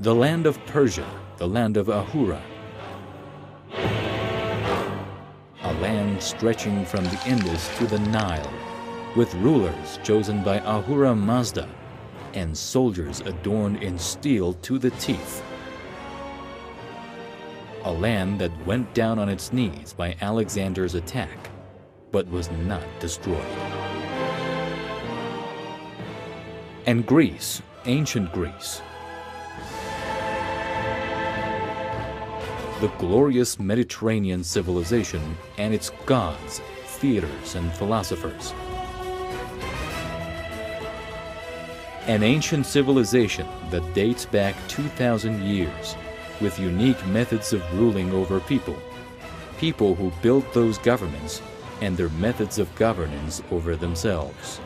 the land of Persia, the land of Ahura, a land stretching from the Indus to the Nile, with rulers chosen by Ahura Mazda and soldiers adorned in steel to the teeth. A land that went down on its knees by Alexander's attack, but was not destroyed. And Greece, ancient Greece, the glorious Mediterranean civilization and its gods, theaters, and philosophers. An ancient civilization that dates back 2,000 years, with unique methods of ruling over people who built those governments and their methods of governance over themselves.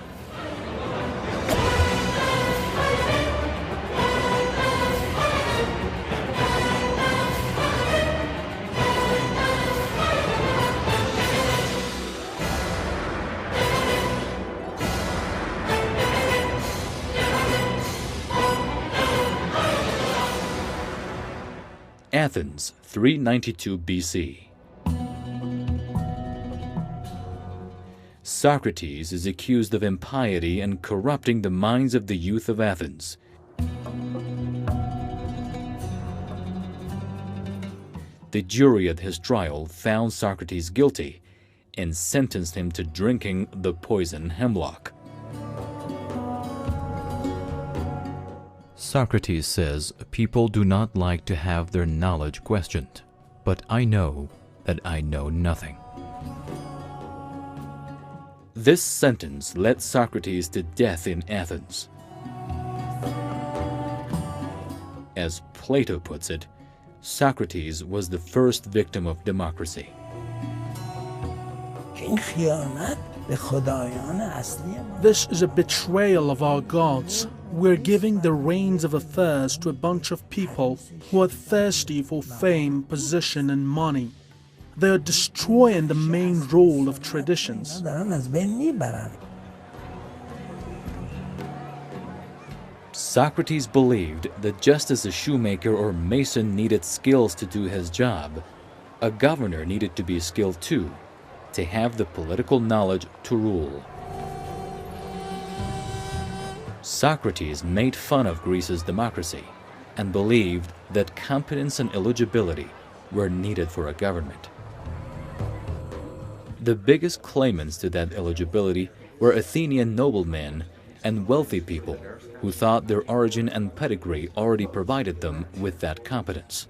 Athens, 392 BC. Socrates is accused of impiety and corrupting the minds of the youth of Athens. The jury at his trial found Socrates guilty and sentenced him to drinking the poison hemlock. Socrates says people do not like to have their knowledge questioned, but I know that I know nothing. This sentence led Socrates to death in Athens. As Plato puts it, Socrates was the first victim of democracy. This is a betrayal of our gods. We're giving the reins of affairs to a bunch of people who are thirsty for fame, position, and money. They are destroying the main role of traditions. Socrates believed that just as a shoemaker or mason needed skills to do his job, a governor needed to be skilled too, to have the political knowledge to rule. Socrates made fun of Greece's democracy and believed that competence and eligibility were needed for a government. The biggest claimants to that eligibility were Athenian noblemen and wealthy people who thought their origin and pedigree already provided them with that competence.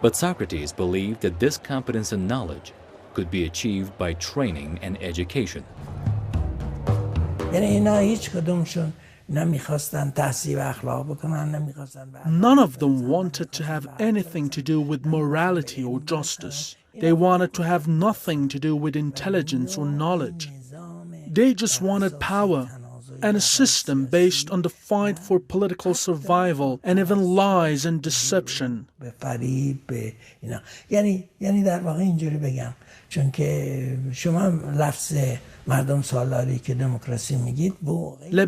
But Socrates believed that this competence and knowledge could be achieved by training and education. None of them wanted to have anything to do with morality or justice. They wanted to have nothing to do with intelligence or knowledge. They just wanted power and a system based on the fight for political survival and even lies and deception. Let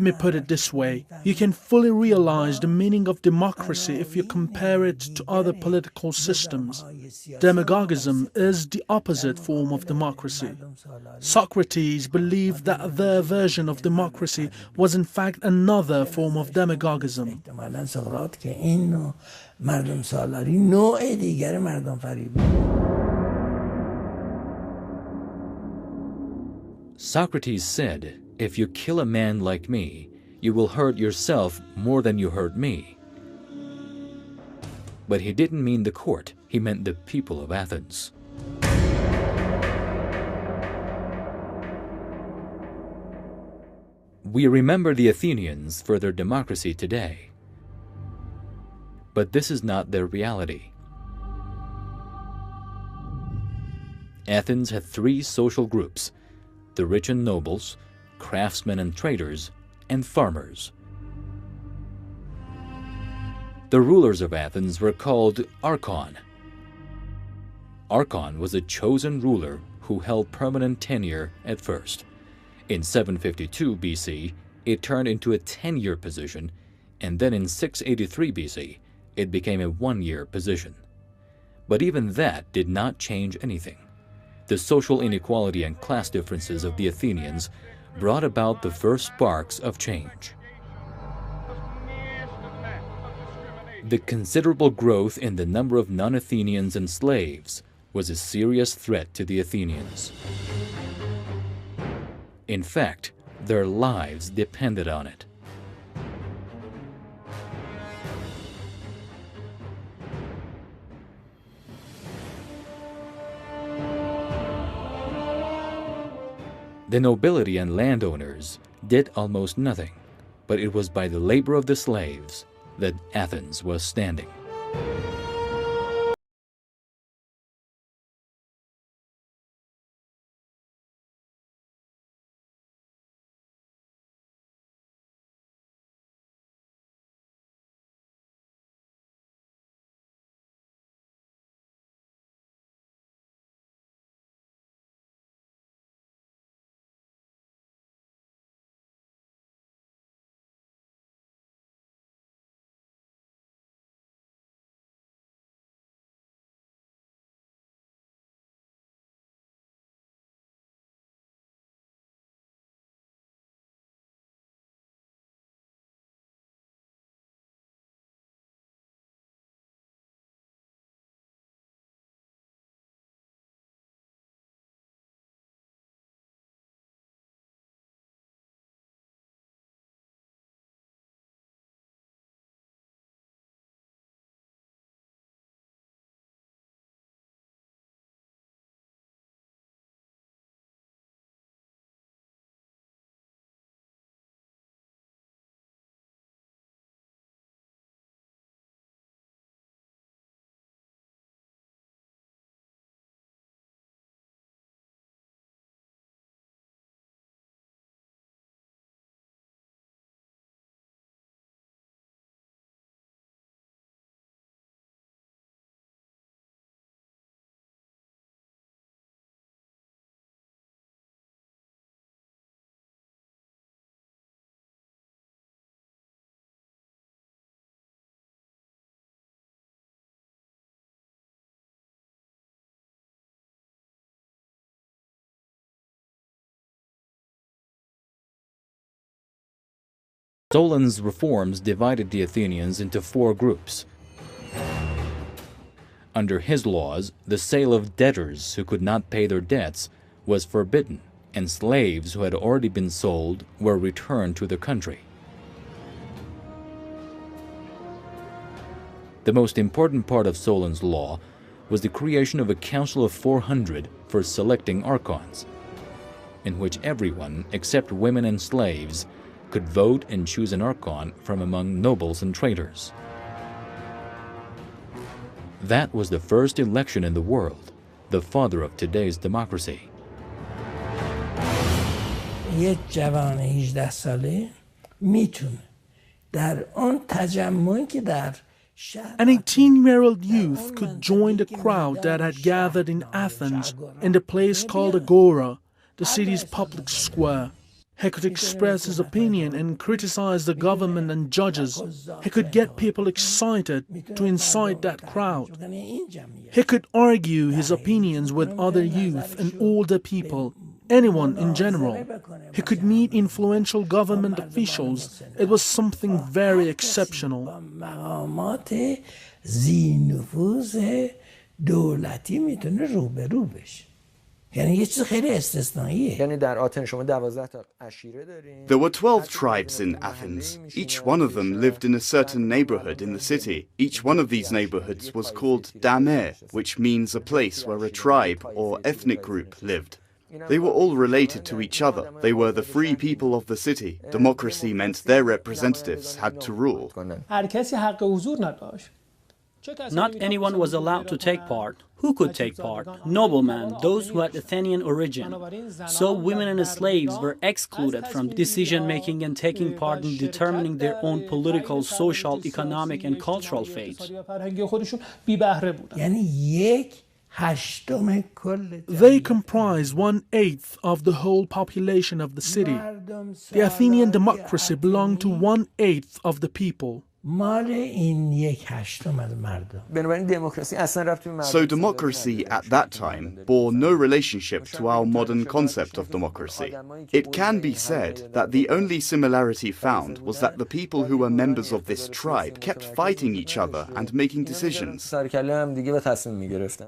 me put it this way. You can fully realize the meaning of democracy if you compare it to other political systems. Demagogism is the opposite form of democracy. Socrates believed that their version of democracy was in fact another form of demagogism. Socrates said, if you kill a man like me, you will hurt yourself more than you hurt me. But he didn't mean the court, he meant the people of Athens. We remember the Athenians for their democracy today. But this is not their reality. Athens had three social groups: the rich and nobles, craftsmen and traders, and farmers. The rulers of Athens were called archon. Archon was a chosen ruler who held permanent tenure at first. In 752 BC, it turned into a 10-year position, and then in 683 BC, it became a one-year position. But even that did not change anything. The social inequality and class differences of the Athenians brought about the first sparks of change. The considerable growth in the number of non-Athenians and slaves was a serious threat to the Athenians. In fact, their lives depended on it. The nobility and landowners did almost nothing, but it was by the labor of the slaves that Athens was standing. Solon's reforms divided the Athenians into four groups. Under his laws, the sale of debtors who could not pay their debts was forbidden, and slaves who had already been sold were returned to the country. The most important part of Solon's law was the creation of a council of 400 for selecting archons, in which everyone, except women and slaves, could vote and choose an archon from among nobles and traders. That was the first election in the world, the father of today's democracy. یک جوان 18 ساله میتونه در آن تجمعی که در An 18-year-old youth could join the crowd that had gathered in Athens in the place called Agora, the city's public square. He could express his opinion and criticize the government and judges. He could get people excited to incite that crowd. He could argue his opinions with other youth and older people, anyone in general. He could meet influential government officials. It was something very exceptional. There were 12 tribes in Athens. Each one of them lived in a certain neighborhood in the city. Each one of these neighborhoods was called dame, which means a place where a tribe or ethnic group lived. They were all related to each other. They were the free people of the city. Democracy meant their representatives had to rule. Not anyone was allowed to take part. Who could take part? Noblemen, those who had Athenian origin. So women and slaves were excluded from decision-making and taking part in determining their own political, social, economic, and cultural fate. هشتم کل They comprise 1/8 of the whole population of the city. The Athenian democracy belonged to 1/8 of the people. مال این یک هشتم از مردم. بنابراین دموکراسی اصلا ربطی به مردم. So democracy at that time bore no relationship to our modern concept of democracy. It can be said that the only similarity found was that the people who were members of this tribe kept fighting each other and making decisions. سر کله هم دیگه و تصمیم می‌گرفتن.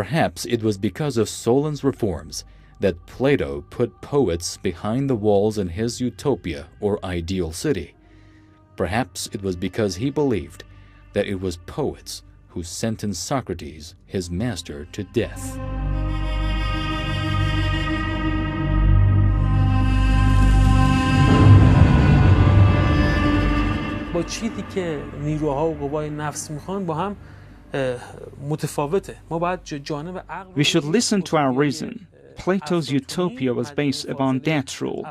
Perhaps it was because of Solon's reforms that Plato put poets behind the walls in his utopia or ideal city. Perhaps it was because he believed that it was poets who sentenced Socrates, his master, to death. با چیزی که نیروها و قوای نفس میخوان با هم متفاوته. ما باید جانب عقل. We should listen to our reason. Plato's utopia was based upon that rule,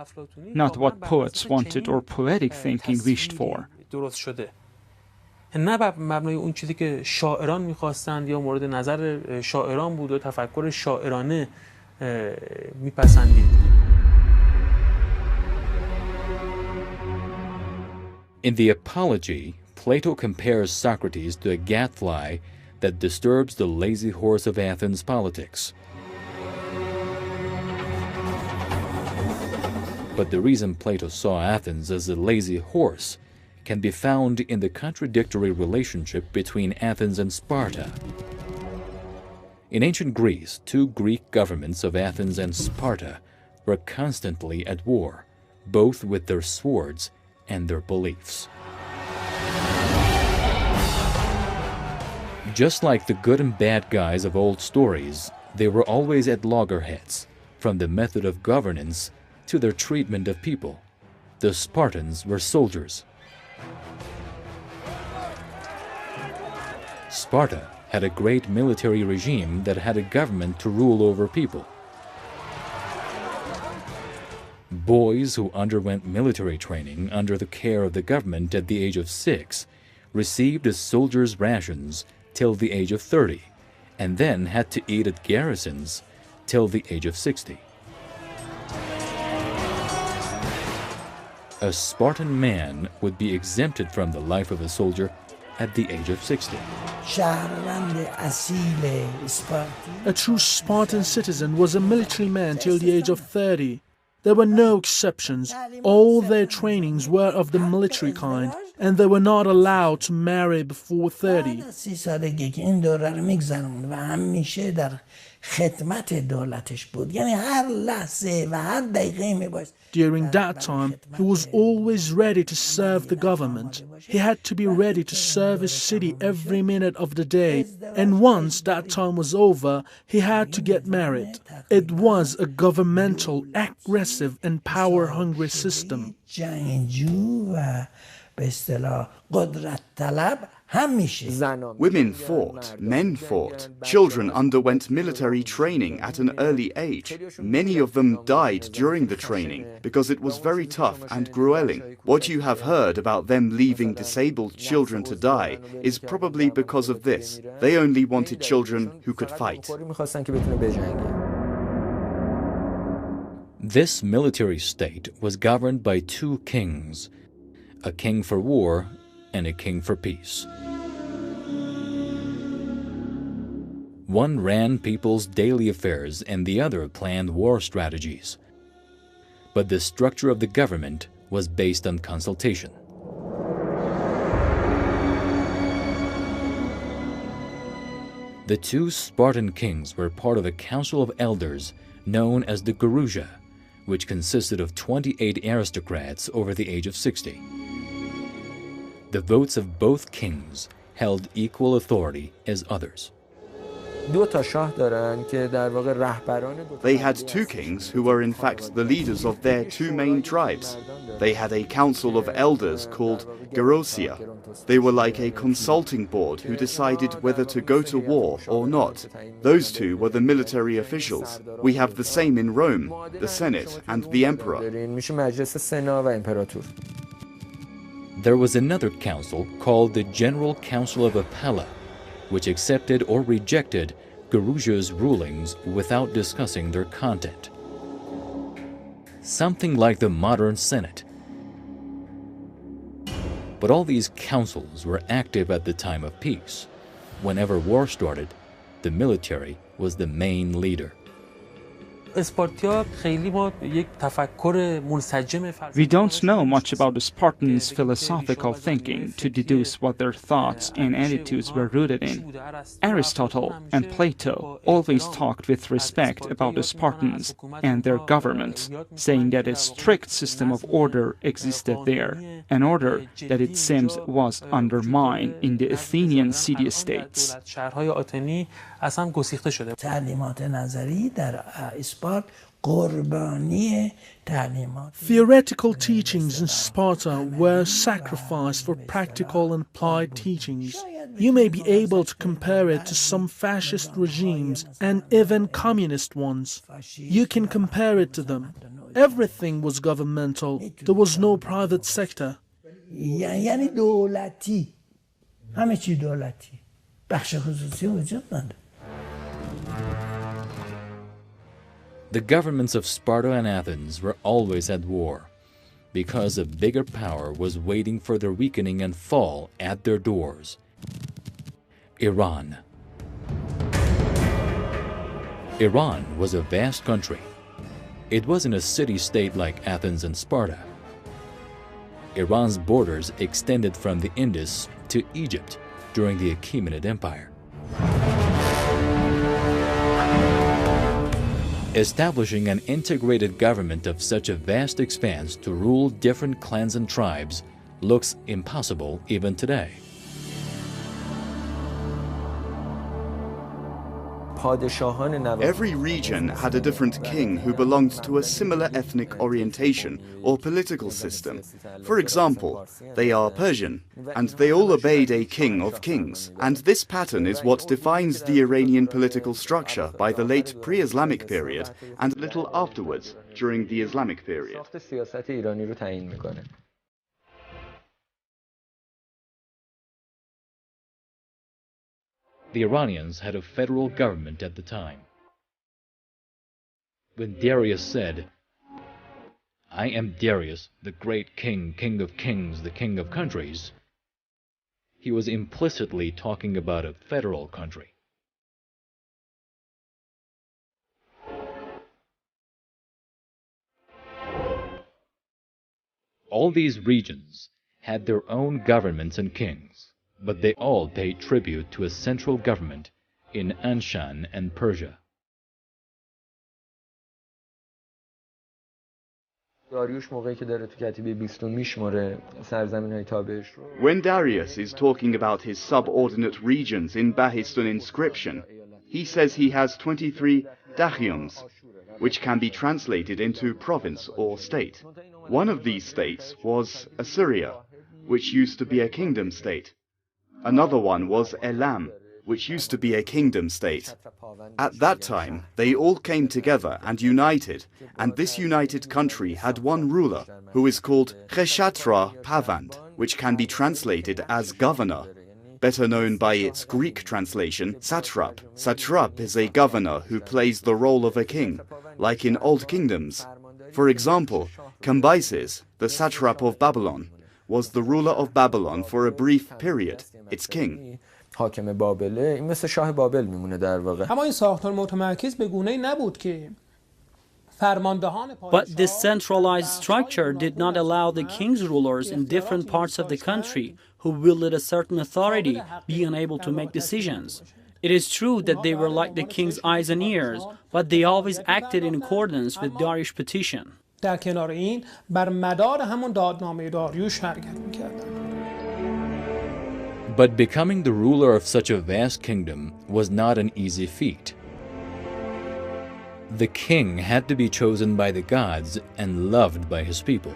not what poets wanted or poetic thinking wished for. درست شده. نه بر مبنای اون چیزی که شاعران میخواستند یا مورد نظر شاعران بود و تفکر شاعرانه میپسندید. In the Apology, Plato compares Socrates to a gadfly that disturbs the lazy horse of Athens' politics. But the reason Plato saw Athens as a lazy horse can be found in the contradictory relationship between Athens and Sparta. In ancient Greece, two Greek governments of Athens and Sparta were constantly at war, both with their swords and their beliefs. Just like the good and bad guys of old stories, they were always at loggerheads, from the method of governance to their treatment of people. The Spartans were soldiers. Sparta had a great military regime that had a government to rule over people. Boys who underwent military training under the care of the government at the age of 6 received a soldier's rations till the age of 30, and then had to eat at garrisons till the age of 60. A Spartan man would be exempted from the life of a soldier at the age of 60. A true Spartan citizen was a military man till the age of 30. There were no exceptions. All their trainings were of the military kind, and they were not allowed to marry before 30. During that time, he was always ready to serve the government. He had to be ready to serve his city every minute of the day, and once that time was over, he had to get married. It was a governmental, aggressive, and power-hungry system. Women fought, men fought, children underwent military training at an early age. Many of them died during the training because it was very tough and grueling. What you have heard about them leaving disabled children to die is probably because of this. They only wanted children who could fight. This military state was governed by two kings, a king for war and a king for peace. One ran people's daily affairs and the other planned war strategies. But the structure of the government was based on consultation. The two Spartan kings were part of a council of elders known as the Gerousia, which consisted of 28 aristocrats over the age of 60. The votes of both kings held equal authority as others. دو تا شاه دارن که در واقع رهبران دو تا They had two kings who were in fact the leaders of their two main tribes. They had a council of elders called Gerousia. They were like a consulting board who decided whether to go to war or not. Those two were the military officials. We have the same in Rome, the Senate and the Emperor. میشه مجلس سنا و امپراتور. There was another council called the General Council of Apella, which accepted or rejected Gerousia's rulings without discussing their content. Something like the modern Senate. But all these councils were active at the time of peace. Whenever war started, the military was the main leader. اسپارتیا خیلی ما یک تفکر منسجم We don't know much about the Spartans' philosophical thinking to deduce what their thoughts and attitudes were rooted in. Aristotle and Plato always talked with respect about the Spartans and their government, saying that a strict system of order existed there, an order that it seems was undermined in the Athenian city-states. شهرهای آتنی از هم گسیخته شده. تعلیمات نظری در اسپارت قربانی تعلیمات. Theoretical teachings in Sparta were sacrificed for practical and applied teachings. You may be able to compare it to some fascist regimes and even communist ones. You can compare it to them. Everything was governmental. There was no private sector. یعنی دولتی. همه چی دولتی. بخش خصوصی وجود نداره. The governments of Sparta and Athens were always at war, because a bigger power was waiting for their weakening and fall at their doors. Iran. Iran was a vast country. It wasn't a city-state like Athens and Sparta. Iran's borders extended from the Indus to Egypt during the Achaemenid Empire. Establishing an integrated government of such a vast expanse to rule different clans and tribes looks impossible even today. Every region had a different king who belonged to a similar ethnic orientation or political system. For example, they are Persian, and they all obeyed a king of kings. And this pattern is what defines the Iranian political structure by the late pre-Islamic period and a little afterwards, during the Islamic period. The Iranians had a federal government at the time. When Darius said, "I am Darius, the great king, king of kings, the king of countries," he was implicitly talking about a federal country. All these regions had their own governments and kings, but they all paid tribute to a central government in Anshan and Persia. When Darius is talking about his subordinate regions in Bahistan inscription, he says he has 23 dachioms, which can be translated into province or state. One of these states was Assyria, which used to be a kingdom state. Another one was Elam, which used to be a kingdom state. At that time, they all came together and united, and this united country had one ruler, who is called Kheshatra Pavand, which can be translated as governor, better known by its Greek translation, satrap. Satrap is a governor who plays the role of a king, like in old kingdoms. For example, Cambyses, the satrap of Babylon, was the ruler of Babylon for a brief period, its king. حاکم بابله این مثل شاه بابل میمونه در واقع. اما این ساختار متمرکز به گونه‌ای نبود که But this centralized structure did not allow the king's rulers in different parts of the country who wielded a certain authority be unable to make decisions. It is true that they were like the king's eyes and ears, but they always acted in accordance with Darius' petition. در کنار این بر مدار همون دادنامه داریوش حرکت می‌کردند. But becoming the ruler of such a vast kingdom was not an easy feat. The king had to be chosen by the gods and loved by his people.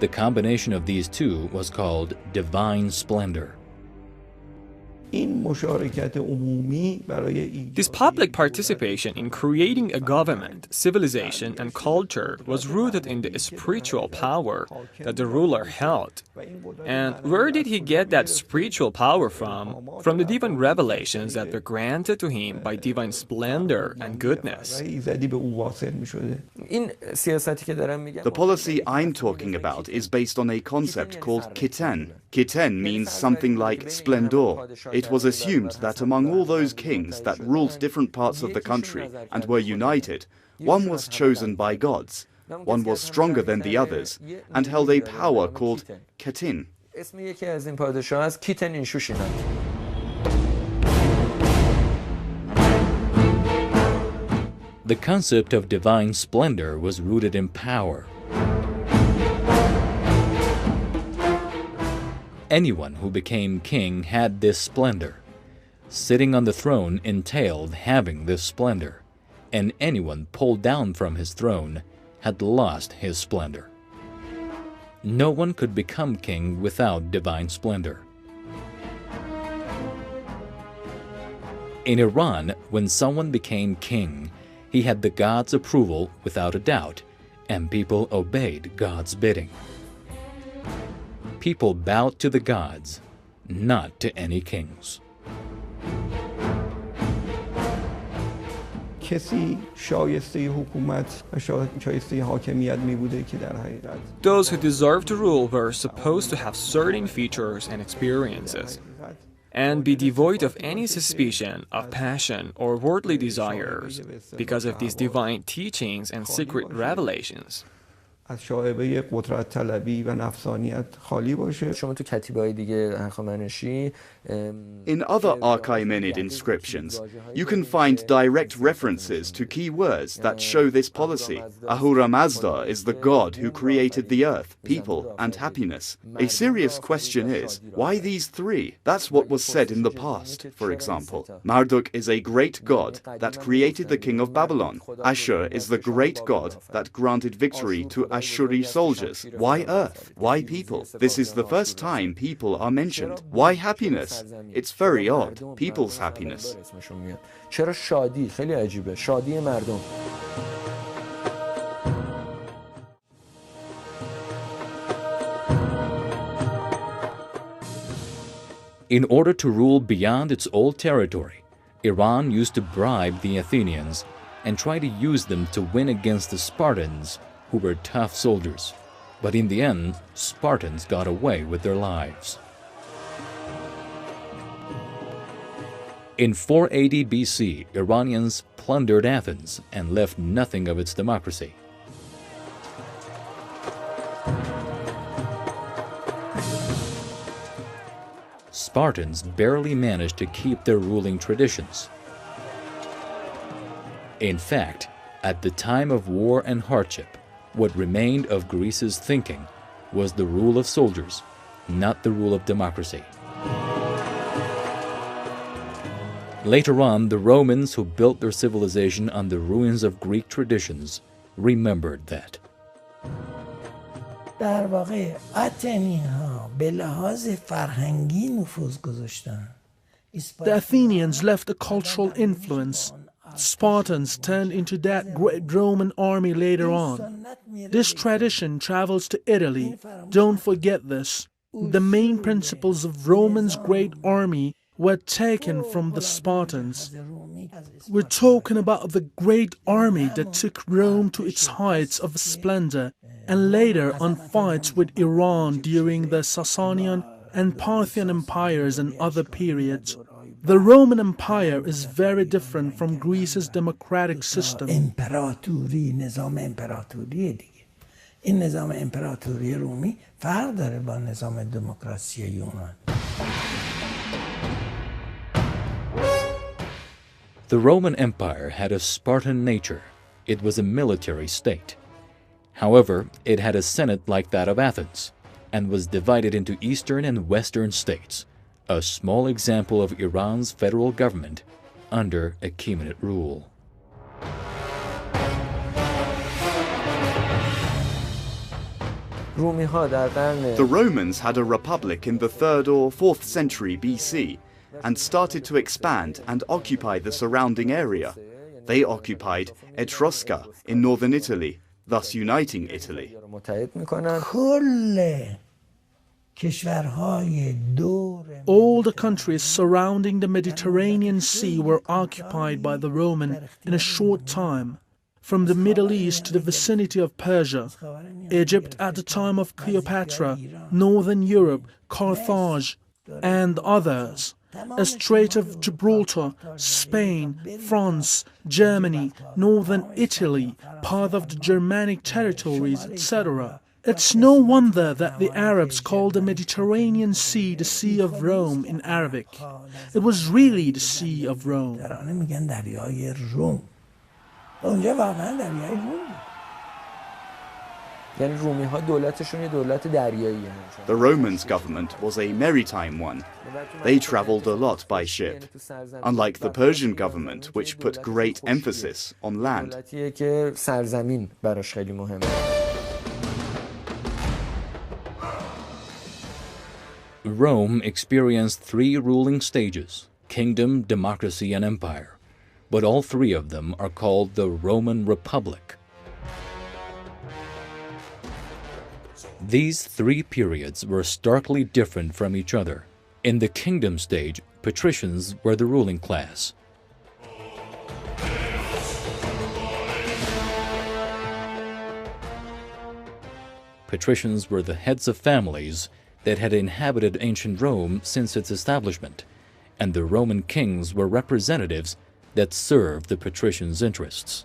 The combination of these two was called divine splendor. This public participation in creating a government, civilization, and culture was rooted in the spiritual power that the ruler held. And where did he get that spiritual power from? From the divine revelations that were granted to him by divine splendor and goodness. The policy I'm talking about is based on a concept called kiten. Kiten means something like splendor. It was assumed that among all those kings that ruled different parts of the country and were united, one was chosen by gods, one was stronger than the others, and held a power called ketin. The concept of divine splendor was rooted in power. Anyone who became king had this splendor. Sitting on the throne entailed having this splendor, and anyone pulled down from his throne had lost his splendor. No one could become king without divine splendor. In Iran, when someone became king, he had the God's approval without a doubt, and people obeyed God's bidding. People bowed to the gods, not to any kings. Those who deserved to rule were supposed to have certain features and experiences, and be devoid of any suspicion of passion or worldly desires because of these divine teachings and secret revelations. In other Achaemenid inscriptions, you can find direct references to key words that show this policy. Ahura Mazda is the god who created the earth, people, and happiness. A serious question is, why these three? That's what was said in the past, for example. Marduk is a great god that created the king of Babylon. Ashur is the great god that granted victory to Ashuri soldiers. Why earth? Why people? This is the first time people are mentioned. Why happiness? It's very odd. People's happiness. In order to rule beyond its old territory, Iran used to bribe the Athenians and try to use them to win against the Spartans, who were tough soldiers. But in the end, Spartans got away with their lives. In 480 BC, Iranians plundered Athens and left nothing of its democracy. Spartans barely managed to keep their ruling traditions. In fact, at the time of war and hardship, what remained of Greece's thinking was the rule of soldiers, not the rule of democracy. Later on, the Romans, who built their civilization on the ruins of Greek traditions, remembered that. در واقع اتنی‌ها به لحاظ فرهنگی نفوذ گذاشتن. The Athenians left a cultural influence. Spartans turned into that great Roman army later on. This tradition travels to Italy. Don't forget this. The main principles of Rome's great army were taken from the Spartans. We're talking about the great army that took Rome to its heights of splendor, and later on fights with Iran during the Sasanian and Parthian empires and other periods. The Roman Empire is very different from Greece's democratic system. امپراتوری نظام امپراتوری دیگه. این نظام امپراتوری رومی فرق داره با نظام دموکراسی یونان. The Roman Empire had a Spartan nature. It was a military state. However, it had a senate like that of Athens. and was divided into eastern and western states, a small example of Iran's federal government under Achaemenid rule. The Romans had a republic in the 3rd or 4th century BC and started to expand and occupy the surrounding area. They occupied Etrusca in northern Italy, thus uniting Italy. All the countries surrounding the Mediterranean Sea were occupied by the Roman in a short time, from the Middle East to the vicinity of Persia, Egypt at the time of Cleopatra, Northern Europe, Carthage, and others, a Strait of Gibraltar, Spain, France, Germany, Northern Italy, part of the Germanic territories, etc. It's no wonder that the Arabs called the Mediterranean Sea the Sea of Rome in Arabic. It was really the Sea of Rome. The Romans' government was a maritime one. They traveled a lot by ship, unlike the Persian government, which put great emphasis on land. Rome experienced 3 ruling stages: kingdom, democracy, and empire. But all 3 of them are called the Roman Republic. These 3 periods were starkly different from each other. In the kingdom stage, patricians were the ruling class. Patricians were the heads of families that had inhabited ancient Rome since its establishment, and the Roman kings were representatives that served the patricians' interests.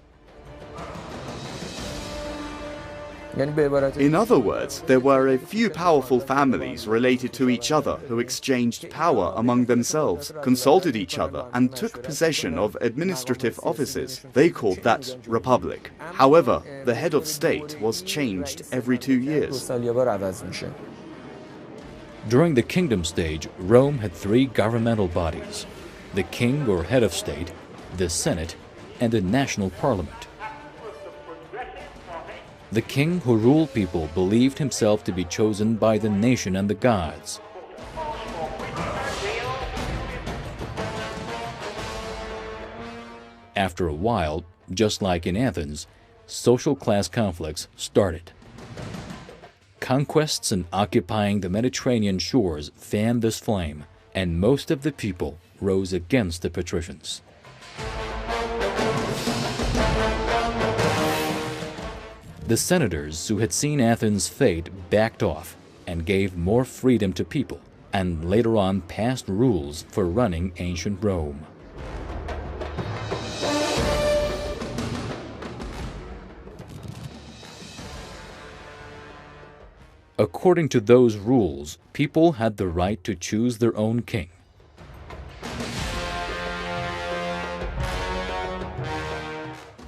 In other words, there were a few powerful families related to each other who exchanged power among themselves, consulted each other, and took possession of administrative offices. They called that republic. However, the head of state was changed every 2 years. During the kingdom stage, Rome had 3 governmental bodies: the king or head of state, the Senate, and the national parliament. The king who ruled people believed himself to be chosen by the nation and the gods. After a while, just like in Athens, social class conflicts started. Conquests and occupying the Mediterranean shores fanned this flame, and most of the people rose against the patricians. The senators who had seen Athens' fate backed off and gave more freedom to people, and later on passed rules for running ancient Rome. According to those rules, people had the right to choose their own king.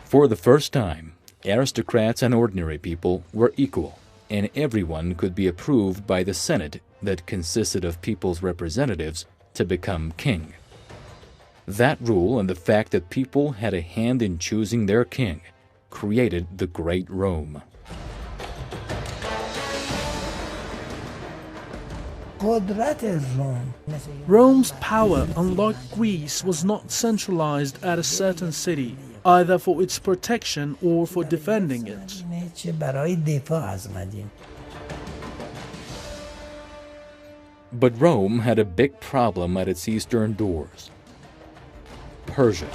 For the first time, aristocrats and ordinary people were equal, and everyone could be approved by the Senate that consisted of people's representatives to become king. That rule and the fact that people had a hand in choosing their king created the Great Rome. Rome's power, unlike Greece, was not centralized at a certain city, either for its protection or for defending it. But Rome had a big problem at its eastern doors: Persia.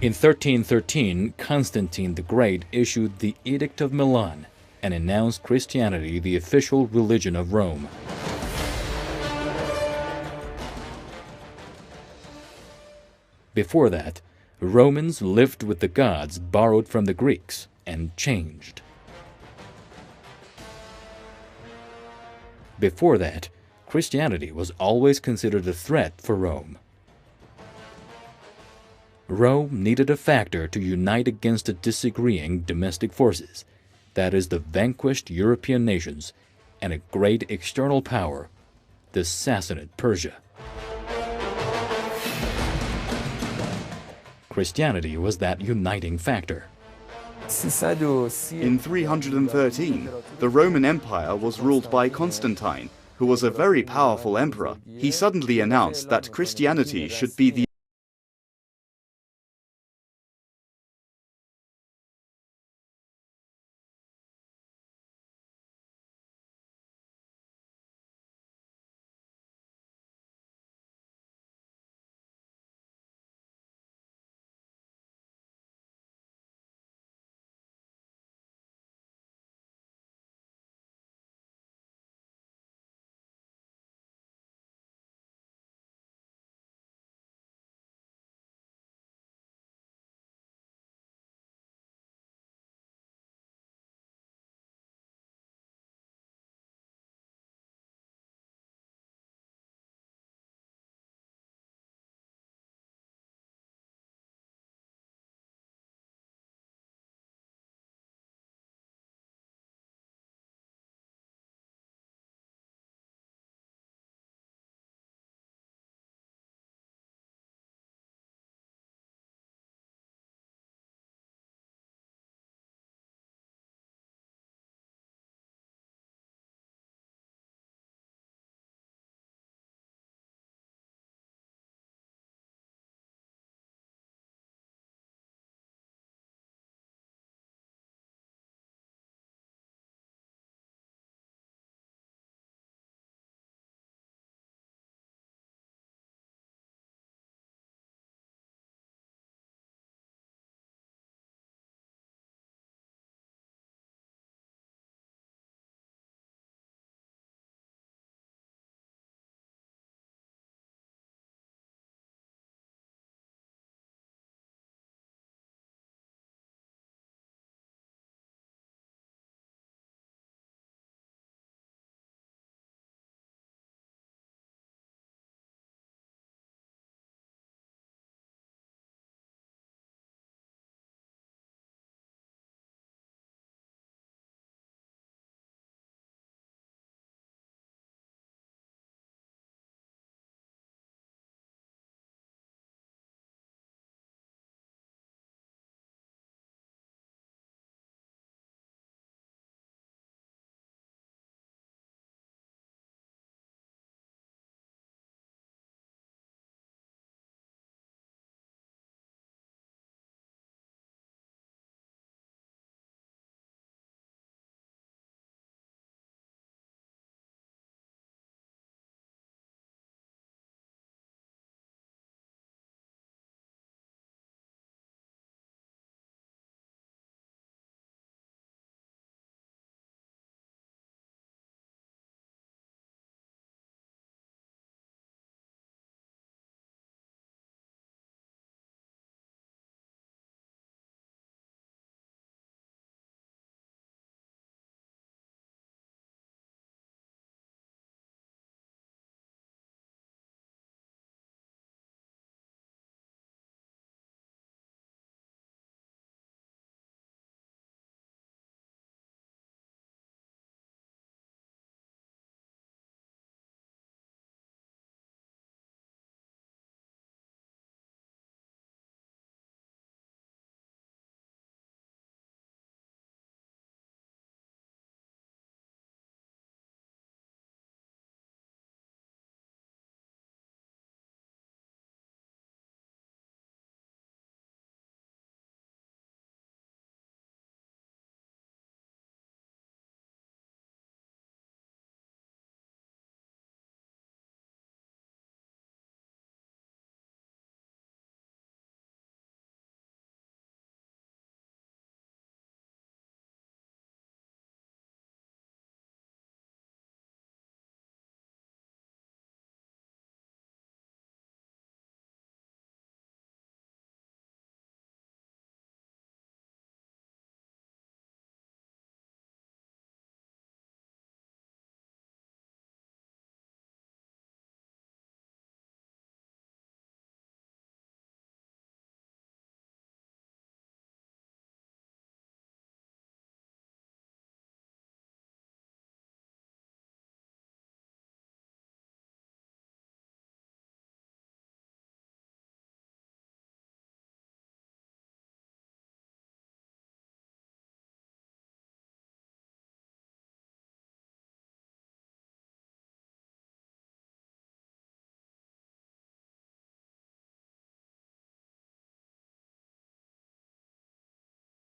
In 1313, Constantine the Great issued the Edict of Milan and announced Christianity the official religion of Rome. Before that, Romans lived with the gods borrowed from the Greeks and changed. Before that, Christianity was always considered a threat for Rome. Rome needed a factor to unite against the disagreeing domestic forces, that is the vanquished European nations and a great external power, the Sassanid Persia. Christianity was that uniting factor. In 313, the Roman Empire was ruled by Constantine, who was a very powerful emperor. He suddenly announced that Christianity should be the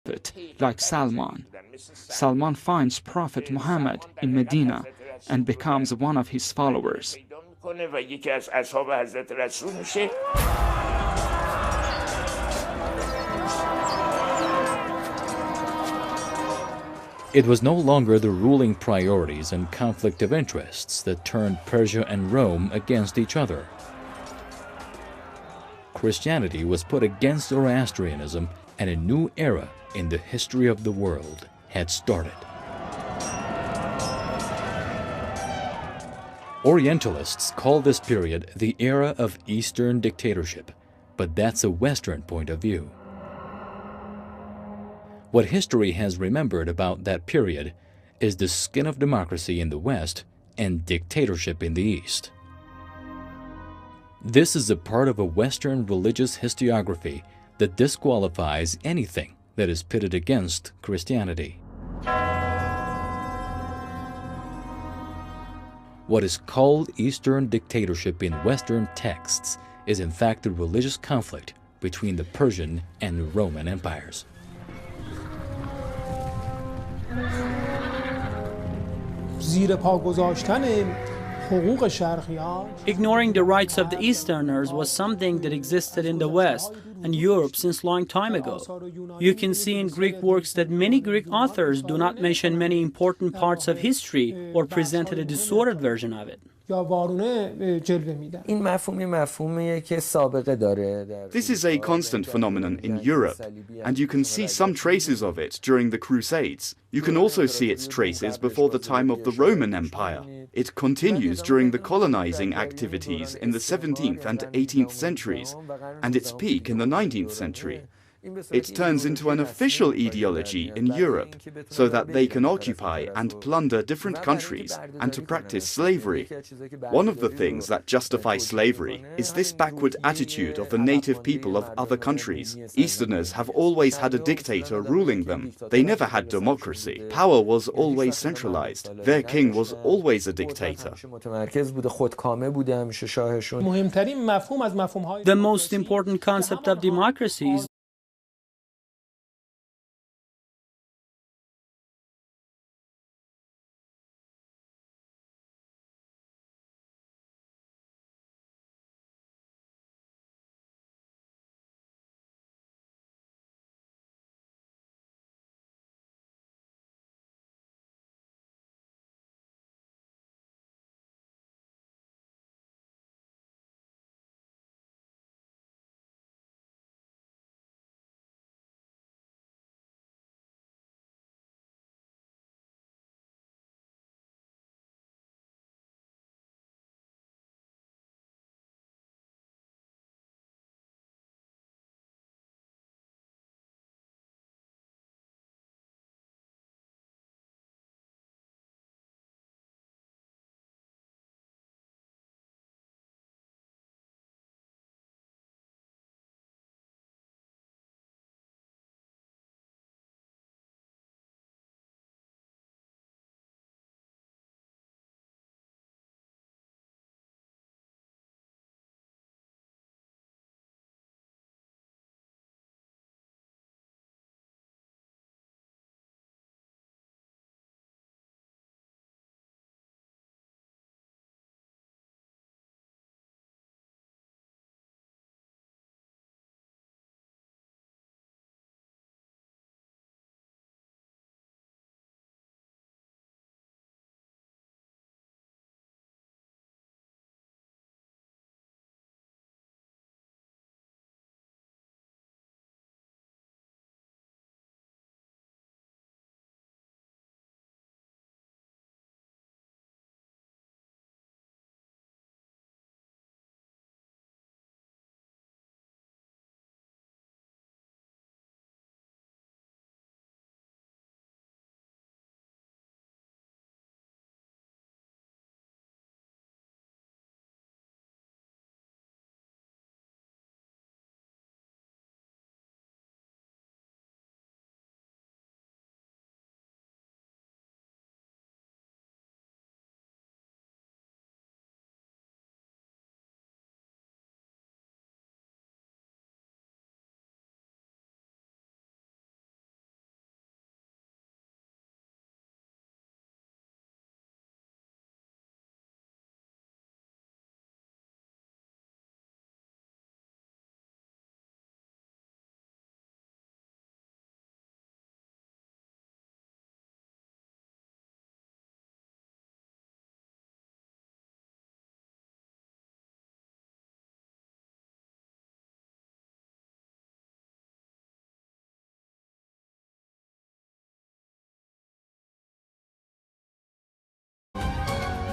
prophet, like Salman. Salman finds Prophet Muhammad in Medina and becomes one of his followers. It was no longer the ruling priorities and conflict of interests that turned Persia and Rome against each other. Christianity was put against Zoroastrianism, and a new era in the history of the world had started. Orientalists call this period the era of Eastern dictatorship, but that's a Western point of view. What history has remembered about that period is the skin of democracy in the West and dictatorship in the East. This is a part of a Western religious historiography that disqualifies anything that is pitted against Christianity. What is called Eastern dictatorship in Western texts is in fact a religious conflict between the Persian and Roman empires. Ignoring the rights of the Easterners was something that existed in the West and Europe since long time ago. You can see in Greek works that many Greek authors do not mention many important parts of history or presented a distorted version of it. This is a constant phenomenon in Europe, and you can see some traces of it during the Crusades. You can also see its traces before the time of the Roman Empire. It continues during the colonizing activities in the 17th and 18th centuries, and its peak in the 19th century. It turns into an official ideology in Europe, so that they can occupy and plunder different countries and to practice slavery. One of the things that justify slavery is this backward attitude of the native people of other countries. Easterners have always had a dictator ruling them. They never had democracy. Power was always centralized. Their king was always a dictator. The most important concept of democracy is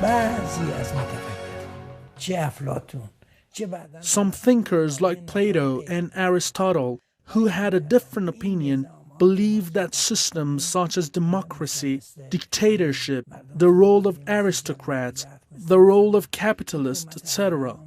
بعضی از متفکران چه افلاطون چه بعداً Some thinkers like Plato and Aristotle, who had a different opinion, believed that systems such as democracy, dictatorship, the role of aristocrats, the role of capitalists, etc.,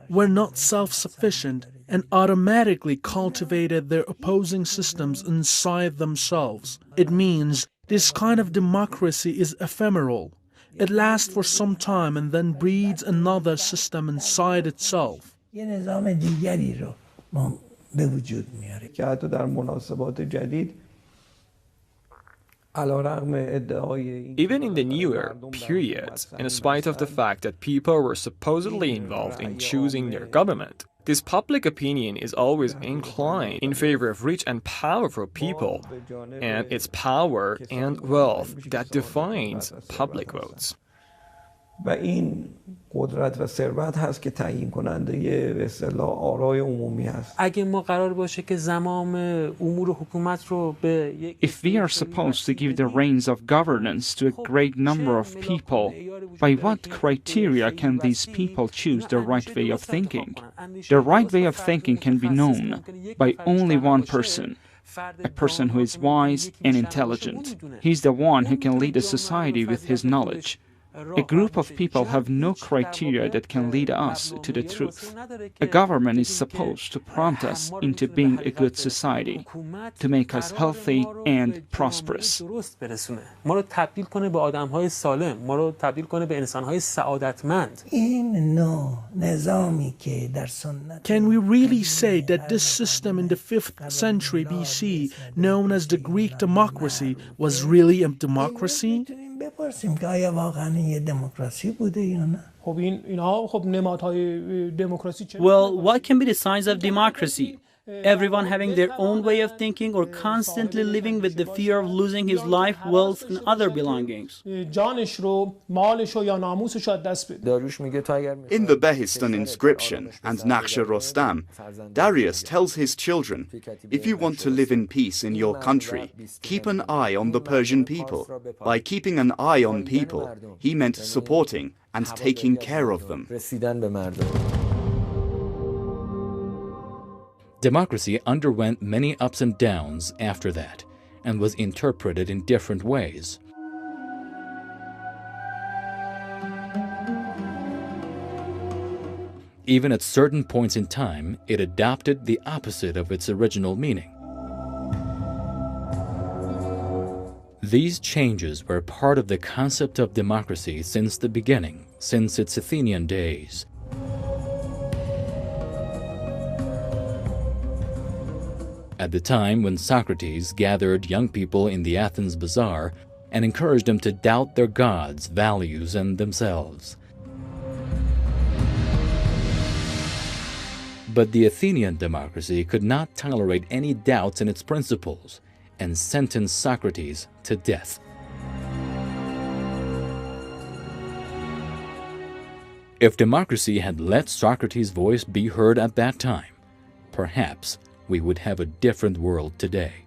were not self-sufficient and automatically cultivated their opposing systems inside themselves. It means this kind of democracy is ephemeral. It lasts for some time and then breeds another system inside itself. یه نظام دیگری رو ما به وجود میاره که حتی در مناسبات جدید Even in the newer periods, in spite of the fact that people were supposedly involved in choosing their government, this public opinion is always inclined in favor of rich and powerful people, and it's power and wealth that defines public votes. و این قدرت و ثروت هست که تعیین کننده به اصطلاح آرای عمومی هست. اگه ما قرار باشه که زمام امور حکومت رو به If we are supposed to give the reins of governance to a great number of people, by what criteria can these people choose the right way of thinking? The right way of thinking can be known by only one person. A person who is wise and intelligent. He's the one who can lead a society with his knowledge. A group of people have no criteria that can lead us to the truth. A government is supposed to prompt us into being a good society, to make us healthy and prosperous. ما رو تبدیل کنه به آدم‌های سالم، ما رو تبدیل کنه به انسان‌های سعادتمند. این نوع نظامی که در سنت Can we really say that this system in the 5th century BC, known as the Greek democracy, was really a democracy? بپرسیم که آیا واقعا یه دموکراسی بوده یا نه؟ خب اینها خب نمادهای دموکراسی چه؟ Well, what can be the signs of democracy? Everyone having their own way of thinking or constantly living with the fear of losing his life, wealth and other belongings. جانش رو، مالش رو یا ناموسش رو از دست بده. داریوش میگه تو اگر In the Behistun inscription and Naqsh Rostam, Darius tells his children, if you want to live in peace in your country, keep an eye on the Persian people. By keeping an eye on people, he meant supporting and taking care of them. رسیدن به مردم. Democracy underwent many ups and downs after that, and was interpreted in different ways. Even at certain points in time, it adopted the opposite of its original meaning. These changes were part of the concept of democracy since the beginning, since its Athenian days. At the time when Socrates gathered young people in the Athens bazaar and encouraged them to doubt their gods, values, and themselves. But the Athenian democracy could not tolerate any doubts in its principles and sentenced Socrates to death. If democracy had let Socrates' voice be heard at that time, perhaps we would have a different world today.